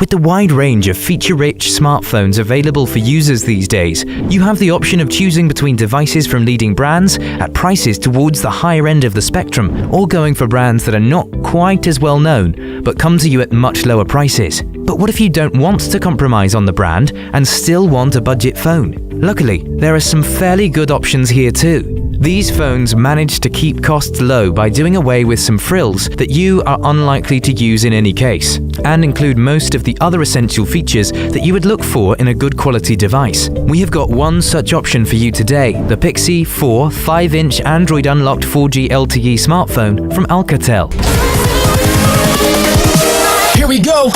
With the wide range of feature-rich smartphones available for users these days, you have the option of choosing between devices from leading brands at prices towards the higher end of the spectrum, or going for brands that are not quite as well known, but come to you at much lower prices. But what if you don't want to compromise on the brand and still want a budget phone? Luckily, there are some fairly good options here too. These phones manage to keep costs low by doing away with some frills that you are unlikely to use in any case, and include most of the other essential features that you would look for in a good quality device. We have got one such option for you today, the PIXI 4 5-inch Android unlocked 4G LTE smartphone from Alcatel. Here we go!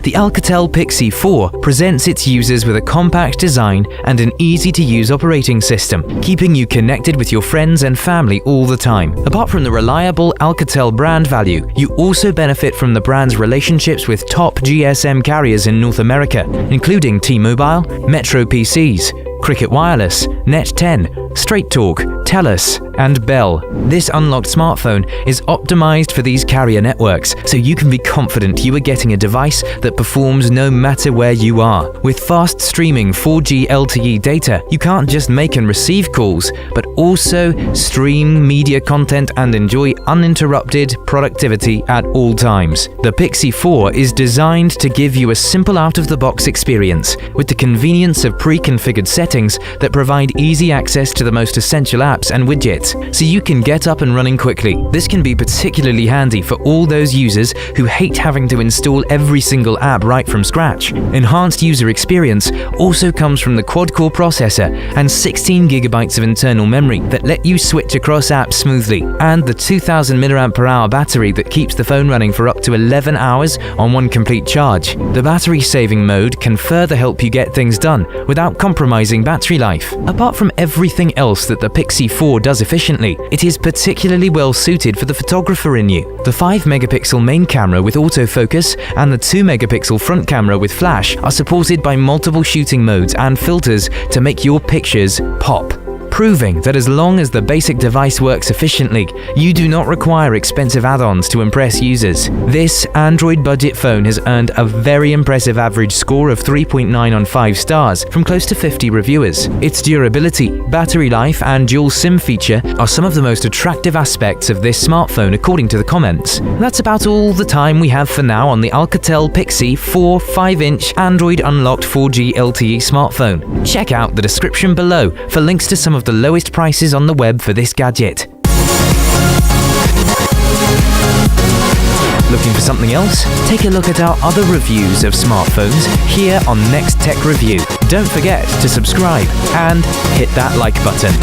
The Alcatel PIXI 4 presents its users with a compact design and an easy-to-use operating system, keeping you connected with your friends and family all the time. Apart from the reliable Alcatel brand value, you also benefit from the brand's relationships with top GSM carriers in North America, including T-Mobile, Metro PCs, Cricket Wireless, Net10, Straight Talk, TELUS, and Bell. This unlocked smartphone is optimized for these carrier networks, so you can be confident you are getting a device that performs no matter where you are. With fast streaming 4G LTE data, you can't just make and receive calls, but also stream media content and enjoy uninterrupted productivity at all times. The PIXI 4 is designed to give you a simple out-of-the-box experience, with the convenience of pre-configured settings that provide easy access to the most essential apps and widgets, so you can get up and running quickly. This can be particularly handy for all those users who hate having to install every single app right from scratch. Enhanced user experience also comes from the quad-core processor and 16 GB of internal memory that let you switch across apps smoothly, and the 2000 mAh battery that keeps the phone running for up to 11 hours on one complete charge. The battery saving mode can further help you get things done without compromising battery life. Apart from everything else that the PIXI 4 does efficiently, it is particularly well suited for the photographer in you. The 5-megapixel main camera with autofocus and the 2-megapixel front camera with flash are supported by multiple shooting modes and filters to make your pictures pop, proving that as long as the basic device works efficiently, you do not require expensive add-ons to impress users. This Android budget phone has earned a very impressive average score of 3.9 on 5 stars from close to 50 reviewers. Its durability, battery life, and dual SIM feature are some of the most attractive aspects of this smartphone according to the comments. That's about all the time we have for now on the Alcatel PIXI 4 5-inch Android unlocked 4G LTE smartphone. Check out the description below for links to some of the lowest prices on the web for this gadget. Looking for something else? Take a look at our other reviews of smartphones here on Next Tech Review. Don't forget to subscribe and hit that like button.